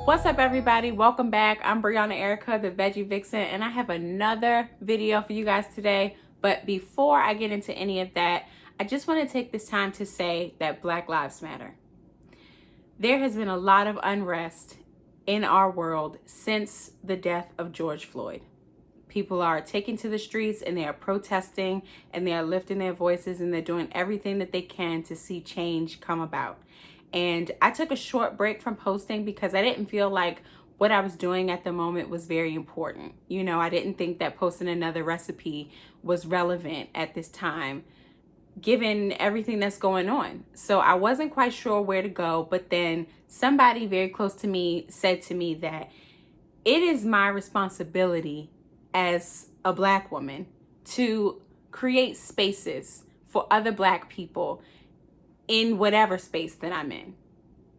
What's up, everybody? Welcome back. I'm Brianna Erica, the Veggie Vixen, and I have another video for you guys today. But before I get into any of that, I just want to take this time to say that Black Lives Matter. There has been a lot of unrest in our world since the death of George Floyd. People are taking to the streets and they are protesting and they are lifting their voices and they're doing everything that they can to see change come about. And I took a short break from posting because I didn't feel like what I was doing at the moment was very important. You know, I didn't think that posting another recipe was relevant at this time, given everything that's going on. So I wasn't quite sure where to go, but then somebody very close to me said to me that it is my responsibility as a Black woman to create spaces for other Black people in whatever space that I'm in.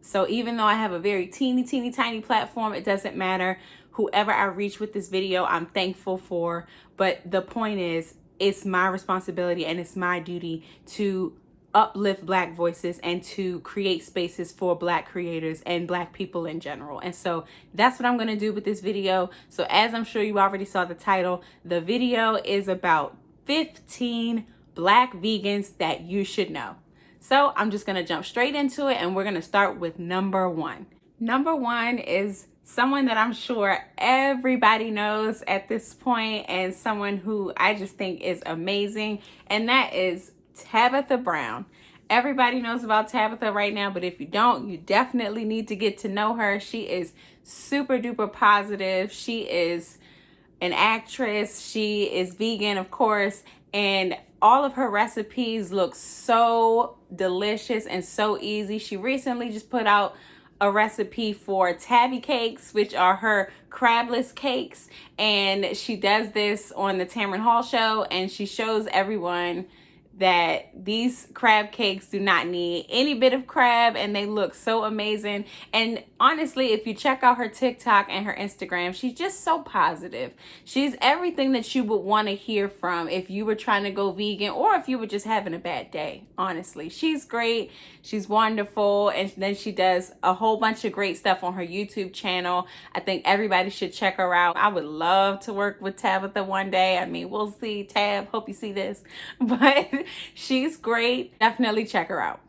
So even though I have a very teeny tiny platform, it doesn't matter. Whoever I reach with this video, I'm thankful for. But the point is, it's my responsibility and it's my duty to uplift Black voices and to create spaces for Black creators and Black people in general. And so that's what I'm going to do with this video. So as I'm sure you already saw the title, the video is about 15 Black vegans that you should know. So I'm just going to jump straight into it, and we're going to start with number one. Number one is someone that I'm sure everybody knows at this point, and someone who I just think is amazing, and that is Tabatha Brown. Everybody knows about Tabatha right now, but if you don't, you definitely need to get to know her. She is super duper positive. She is an actress. She is vegan, of course, and all of her recipes look so delicious and so easy. She recently just put out a recipe for tabby cakes, which are her crabless cakes, and she does this on the Tamron Hall show, and she shows everyone that these crab cakes do not need any bit of crab, and they look so amazing. And honestly, if you check out her TikTok and her Instagram, she's just so positive. She's everything that you would want to hear from if you were trying to go vegan or if you were just having a bad day. Honestly, she's great. She's wonderful. And then she does a whole bunch of great stuff on her YouTube channel. I think everybody should check her out. I would love to work with Tabatha one day. I mean, we'll see. Tab, hope you see this. But she's great. Definitely check her out.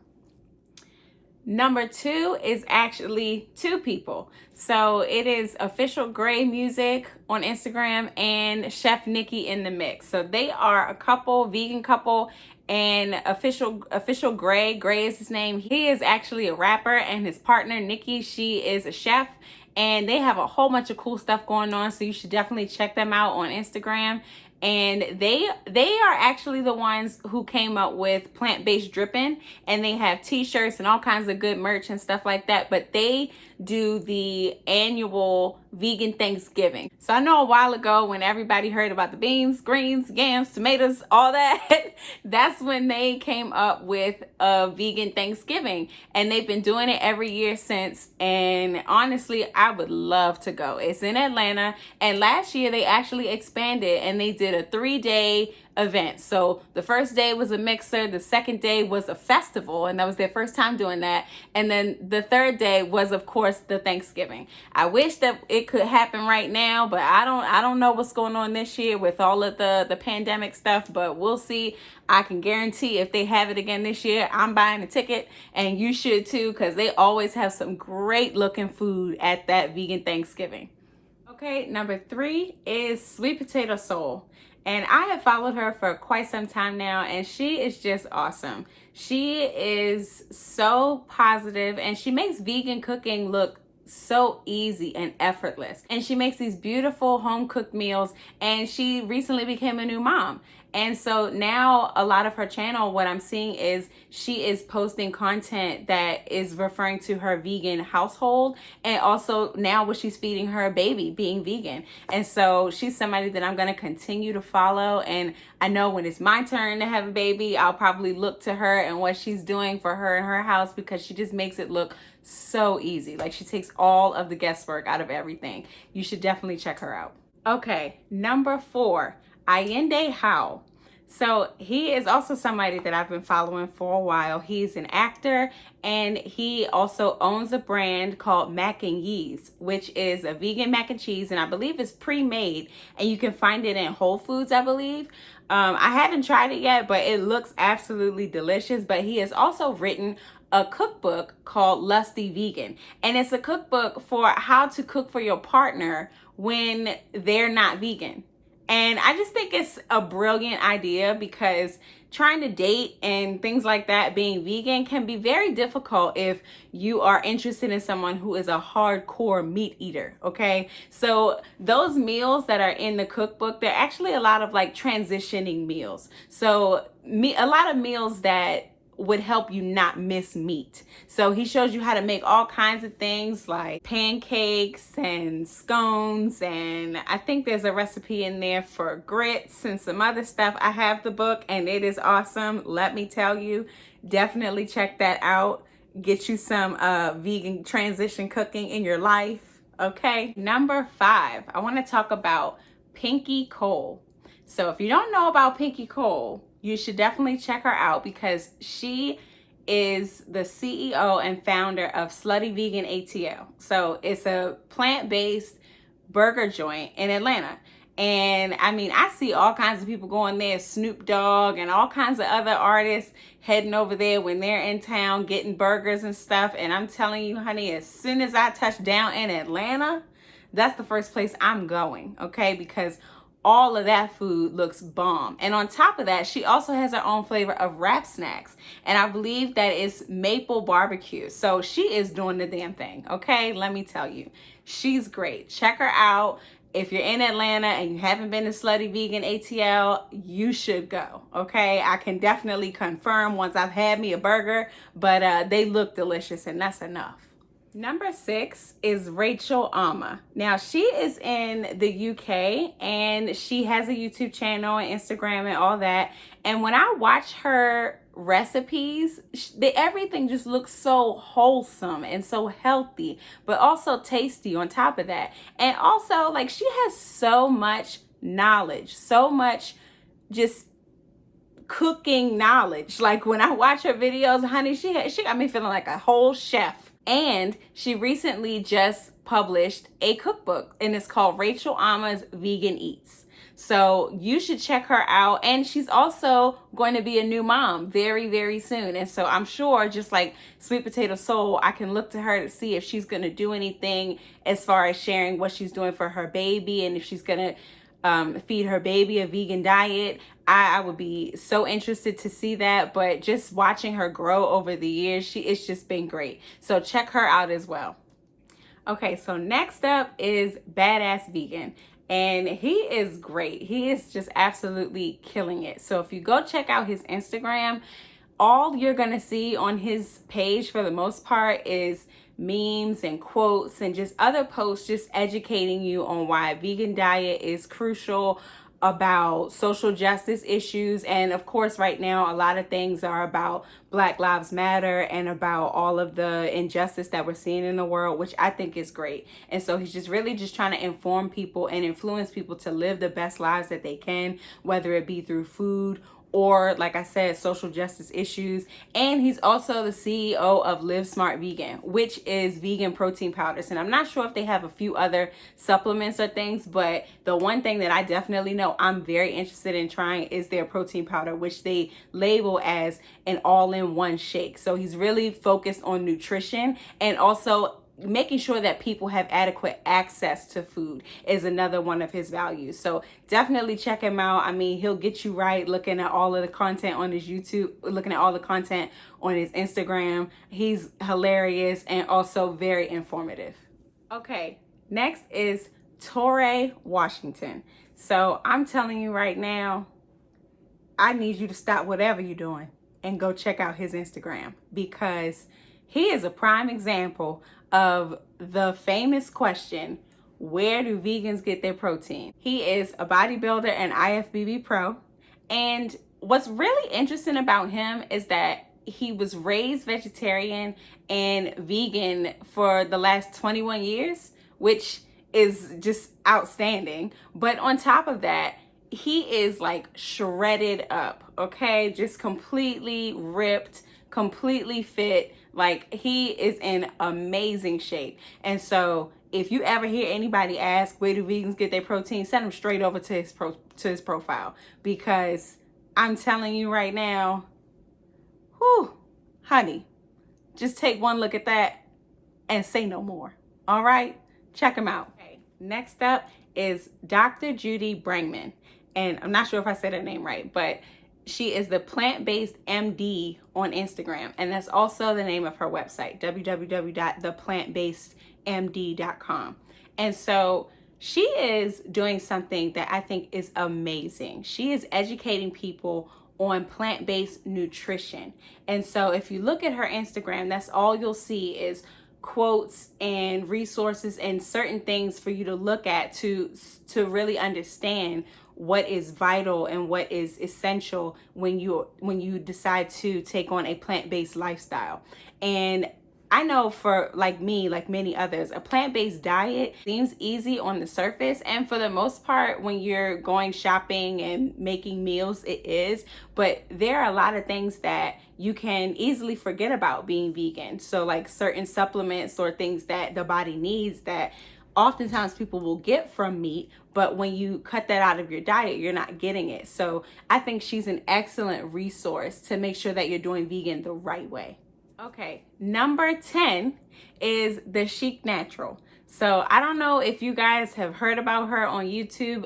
Number two is actually two people. So it is Official Greymusic on Instagram and Chef Nikki in the Mix. So they are a couple, vegan couple, and Official Grey is his name. He is actually a rapper, and his partner Nikki, she is a chef, and they have a whole bunch of cool stuff going on. So you should definitely check them out on Instagram. And they are actually the ones who came up with plant-based dripping, and they have t-shirts and all kinds of good merch and stuff like that. But they do the annual vegan Thanksgiving. So I know a while ago when everybody heard about the beans, greens, yams, tomatoes, all that, that's when they came up with a vegan Thanksgiving, and they've been doing it every year since. And honestly, I would love to go. It's in Atlanta, and last year they actually expanded and they did a 3-day event. So the first day was a mixer, the second day was a festival, and that was their first time doing that, and then the third day was, of course, the Thanksgiving. I wish that it could happen right now, but I don't know what's going on this year with all of the pandemic stuff, but we'll see. I can guarantee if they have it again this year, I'm buying a ticket, and you should too, because they always have some great looking food at that vegan Thanksgiving. Okay, number three is Sweet Potato Soul. And I have followed her for quite some time now, and she is just awesome. She is so positive, and she makes vegan cooking look so easy and effortless. And she makes these beautiful home cooked meals, and she recently became a new mom. And so now a lot of her channel, what I'm seeing is she is posting content that is referring to her vegan household, and also now what she's feeding her baby being vegan. And so she's somebody that I'm going to continue to follow. And I know when it's my turn to have a baby, I'll probably look to her and what she's doing for her and her house, because she just makes it look so easy. Like, she takes all of the guesswork out of everything. You should definitely check her out. Okay, number 4. Allende How. So he is also somebody that I've been following for a while. He's an actor, and he also owns a brand called Mac and Yeast, which is a vegan mac and cheese, and I believe it's pre-made, and you can find it in Whole Foods, I believe. I haven't tried it yet, but it looks absolutely delicious. But he has also written a cookbook called Lusty Vegan, and it's a cookbook for how to cook for your partner when they're not vegan. And I just think it's a brilliant idea, because trying to date and things like that, being vegan, can be very difficult if you are interested in someone who is a hardcore meat eater, okay? So those meals that are in the cookbook, they're actually a lot of like transitioning meals. So a lot of meals that would help you not miss meat. So he shows you how to make all kinds of things like pancakes and scones, and I think there's a recipe in there for grits and some other stuff. I have the book and it is awesome. Let me tell you, definitely check that out. Get you some vegan transition cooking in your life, okay? Number 5, I want to talk about Pinky Cole. So if you don't know about Pinky Cole, you should definitely check her out, because she is the CEO and founder of Slutty Vegan ATL. So it's a plant-based burger joint in Atlanta. And I mean, I see all kinds of people going there, Snoop Dogg and all kinds of other artists heading over there when they're in town getting burgers and stuff. And I'm telling you, honey, as soon as I touch down in Atlanta, that's the first place I'm going, okay? Because all of that food looks bomb. And on top of that, she also has her own flavor of wrap snacks. And I believe that is maple barbecue. So she is doing the damn thing, okay? Let me tell you, she's great. Check her out. If you're in Atlanta and you haven't been to Slutty Vegan ATL, you should go, okay? I can definitely confirm once I've had me a burger, but they look delicious, and that's enough. Number 6 is Rachel Amma. Now, she is in the UK, and she has a YouTube channel and Instagram and all that. And when I watch her recipes, everything just looks so wholesome and so healthy, but also tasty on top of that. And also, like, she has so much knowledge, so much just cooking knowledge. Like, when I watch her videos, honey, she got me feeling like a whole chef. And she recently just published a cookbook, and it's called Rachel Amma's Vegan Eats. So you should check her out. And she's also going to be a new mom very, very soon. And so I'm sure, just like Sweet Potato Soul, I can look to her to see if she's going to do anything as far as sharing what she's doing for her baby, and if she's going to feed her baby a vegan diet. I would be so interested to see that, but just watching her grow over the years, it's just been great. So check her out as well. Okay, so next up is Badass Vegan, and he is great. He is just absolutely killing it. So if you go check out his Instagram, all you're gonna see on his page for the most part is memes and quotes and just other posts just educating you on why a vegan diet is crucial, about social justice issues. And of course, right now, a lot of things are about Black Lives Matter and about all of the injustice that we're seeing in the world, which I think is great. And so he's just really just trying to inform people and influence people to live the best lives that they can, whether it be through food or, like I said, social justice issues. And he's also the CEO of Live Smart Vegan, which is vegan protein powders. And I'm not sure if they have a few other supplements or things, but the one thing that I definitely know I'm very interested in trying is their protein powder, which they label as an all-in-one shake. So he's really focused on nutrition, and also making sure that people have adequate access to food is another one of his values. So definitely check him out. I mean, he'll get you right looking at all of the content on his YouTube, looking at all the content on his Instagram. He's hilarious and also very informative. Okay, next is Toure Washington. So I'm telling you right now, I need you to stop whatever you're doing and go check out his Instagram, because he is a prime example of the famous question, where do vegans get their protein? He is a bodybuilder and IFBB pro. And what's really interesting about him is that he was raised vegetarian and vegan for the last 21 years, which is just outstanding. But on top of that, he is like shredded up, okay? Just completely ripped, completely fit. Like, he is in amazing shape. And so if you ever hear anybody ask, where do vegans get their protein, send them straight over to his profile, because I'm telling you right now, whew, honey, just take one look at that and say no more. All right, check him out. Okay. Next up is Dr. Judy Bregman. And I'm not sure if I said her name right, but she is the plant-based MD on Instagram. And that's also the name of her website, www.theplantbasedmd.com. And so she is doing something that I think is amazing. She is educating people on plant-based nutrition. And so if you look at her Instagram, that's all you'll see is quotes and resources and certain things for you to look at to really understand what is vital and what is essential when you decide to take on a plant-based lifestyle. And I know for like me, like many others, a plant-based diet seems easy on the surface, and for the most part when you're going shopping and making meals, it is. But there are a lot of things that you can easily forget about being vegan. So like certain supplements or things that the body needs that oftentimes people will get from meat, but when you cut that out of your diet, you're not getting it. So I think she's an excellent resource to make sure that you're doing vegan the right way. Okay, number 10 is the Chic Natural. So I don't know if you guys have heard about her on YouTube.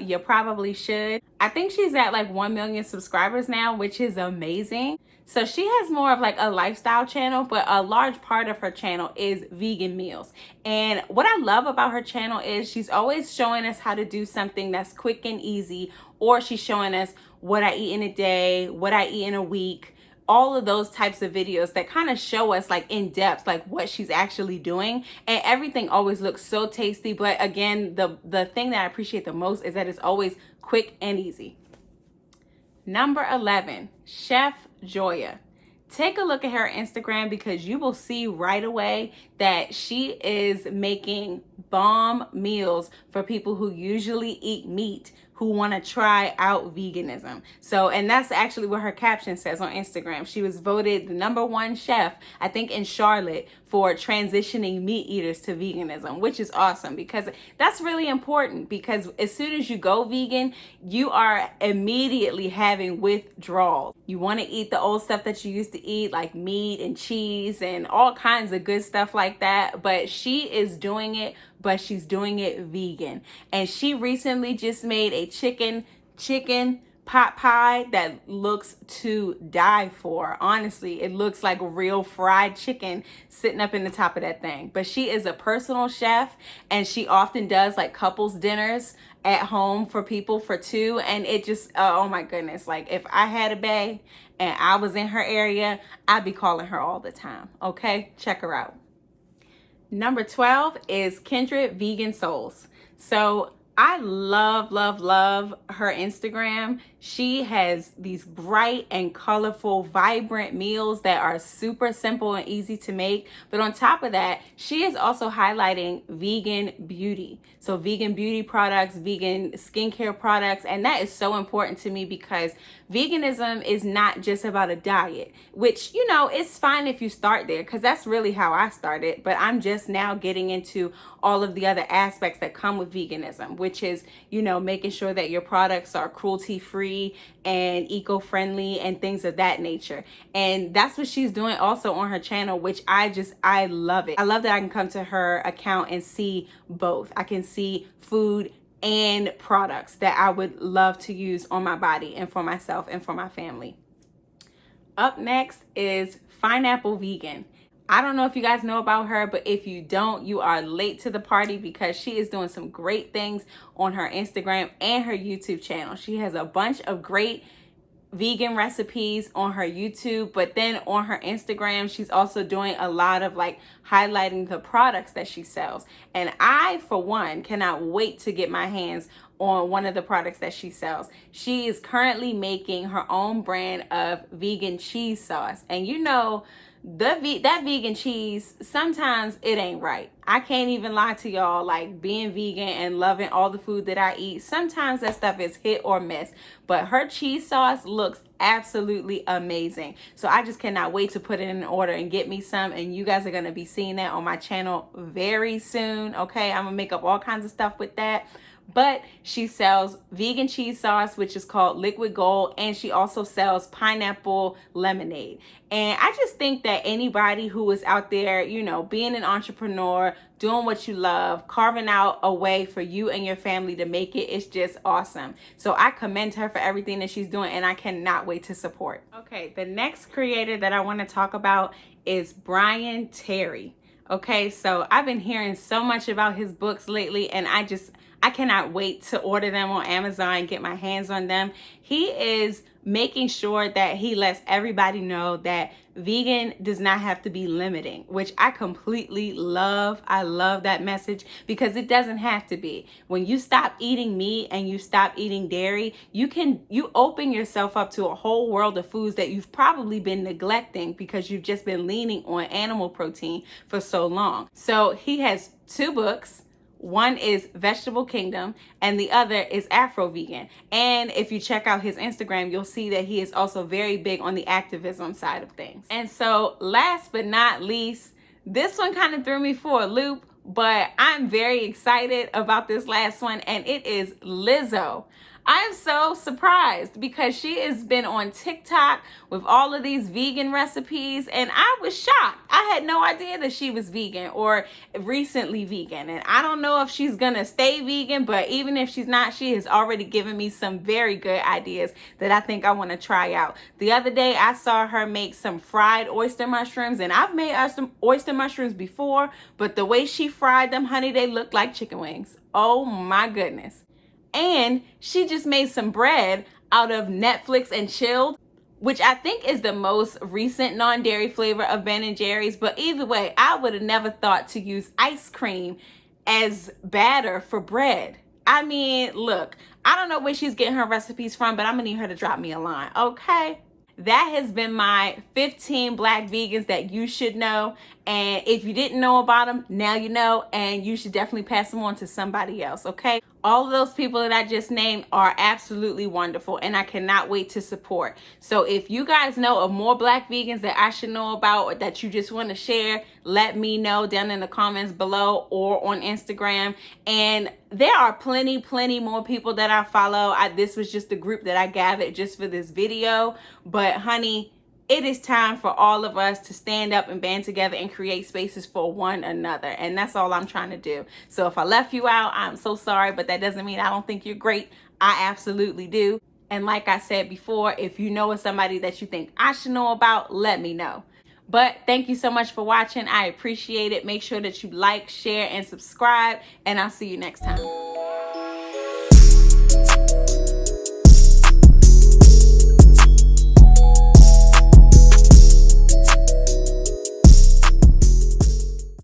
You probably should. I think she's at like 1 million subscribers now, which is amazing. So she has more of like a lifestyle channel, but a large part of her channel is vegan meals. And what I love about her channel is she's always showing us how to do something that's quick and easy, or she's showing us what I eat in a day, what I eat in a week, all of those types of videos that kind of show us like in depth, like what she's actually doing. And everything always looks so tasty. But again, the thing that I appreciate the most is that it's always quick and easy. Number 11, Chef Joya. Take a look at her Instagram because you will see right away that she is making bomb meals for people who usually eat meat, who want to try out veganism. So, and that's actually what her caption says on Instagram. She was voted the #1 chef, I think, in Charlotte for transitioning meat eaters to veganism, which is awesome because that's really important, because as soon as you go vegan, you are immediately having withdrawals. You want to eat the old stuff that you used to eat, like meat and cheese and all kinds of good stuff like that. But she is doing it, but she's doing it vegan. And she recently just made a chicken pot pie that looks to die for. Honestly, it looks like real fried chicken sitting up in the top of that thing. But she is a personal chef, and she often does like couples dinners at home for people for two. And it just, oh my goodness, like if I had a bae and I was in her area, I'd be calling her all the time. Okay, check her out. Number 12 is Kendra Vegan Souls. So I love her Instagram. She has these bright and colorful, vibrant meals that are super simple and easy to make. But on top of that, she is also highlighting vegan beauty. So vegan beauty products, vegan skincare products. And that is so important to me because veganism is not just about a diet, which, you know, it's fine if you start there because that's really how I started. But I'm just now getting into all of the other aspects that come with veganism, which is, you know, making sure that your products are cruelty-free and eco-friendly and things of that nature. And that's what she's doing also on her channel, which I love it. I love that I can come to her account and see both. I can see food and products that I would love to use on my body and for myself and for my family. Up next is Pineapple Vegan. I don't know if you guys know about her, but if you don't, you are late to the party because she is doing some great things on her Instagram and her YouTube channel. She has a bunch of great vegan recipes on her YouTube, but then on her Instagram, she's also doing a lot of like highlighting the products that she sells. And I, for one, cannot wait to get my hands on one of the products that she sells. She is currently making her own brand of vegan cheese sauce. And you know, that vegan cheese, sometimes it ain't right. I can't even lie to y'all, like being vegan and loving all the food that I eat, sometimes that stuff is hit or miss. But her cheese sauce looks absolutely amazing. So I just cannot wait to put it in order and get me some, and you guys are going to be seeing that on my channel very soon. Okay, I'm gonna make up all kinds of stuff with that. But she sells vegan cheese sauce, which is called Liquid Gold, and she also sells pineapple lemonade. And I just think that anybody who is out there, you know, being an entrepreneur, doing what you love, carving out a way for you and your family to make it, it's just awesome. So I commend her for everything that she's doing, and I cannot wait to support. Okay, the next creator that I want to talk about is Brian Terry. Okay, so I've been hearing so much about his books lately, and I cannot wait to order them on Amazon and get my hands on them. He is making sure that he lets everybody know that vegan does not have to be limiting, which I completely love. I love that message because it doesn't have to be. When you stop eating meat and you stop eating dairy, you open yourself up to a whole world of foods that you've probably been neglecting because you've just been leaning on animal protein for so long. So he has 2 books. One is Vegetable Kingdom and the other is Afro Vegan. And if you check out his Instagram, you'll see that he is also very big on the activism side of things. And so last but not least, this one kind of threw me for a loop, but I'm very excited about this last one, and it is Lizzo. I am so surprised because she has been on TikTok with all of these vegan recipes, and I was shocked. I had no idea that she was vegan or recently vegan, and I don't know if she's gonna stay vegan, but even if she's not, she has already given me some very good ideas that I think I want to try out. The other day I saw her make some fried oyster mushrooms, and I've made some oyster mushrooms before, but the way she fried them, honey, they looked like chicken wings. Oh my goodness. And she just made some bread out of Netflix and chilled, which I think is the most recent non-dairy flavor of Ben & Jerry's. But either way, I would have never thought to use ice cream as batter for bread. I mean, look, I don't know where she's getting her recipes from, but I'm gonna need her to drop me a line, okay? That has been my 15 black vegans that you should know. And if you didn't know about them, now you know, and you should definitely pass them on to somebody else, okay? All of those people that I just named are absolutely wonderful, and I cannot wait to support. So if you guys know of more black vegans that I should know about or that you just want to share, let me know down in the comments below or on Instagram. And there are plenty more people that I follow. This was just the group that I gathered just for this video. But honey, it is time for all of us to stand up and band together and create spaces for one another. And that's all I'm trying to do. So if I left you out, I'm so sorry, but that doesn't mean I don't think you're great. I absolutely do. And like I said before, if you know of somebody that you think I should know about, let me know. But thank you so much for watching. I appreciate it. Make sure that you like, share, and subscribe, and I'll see you next time.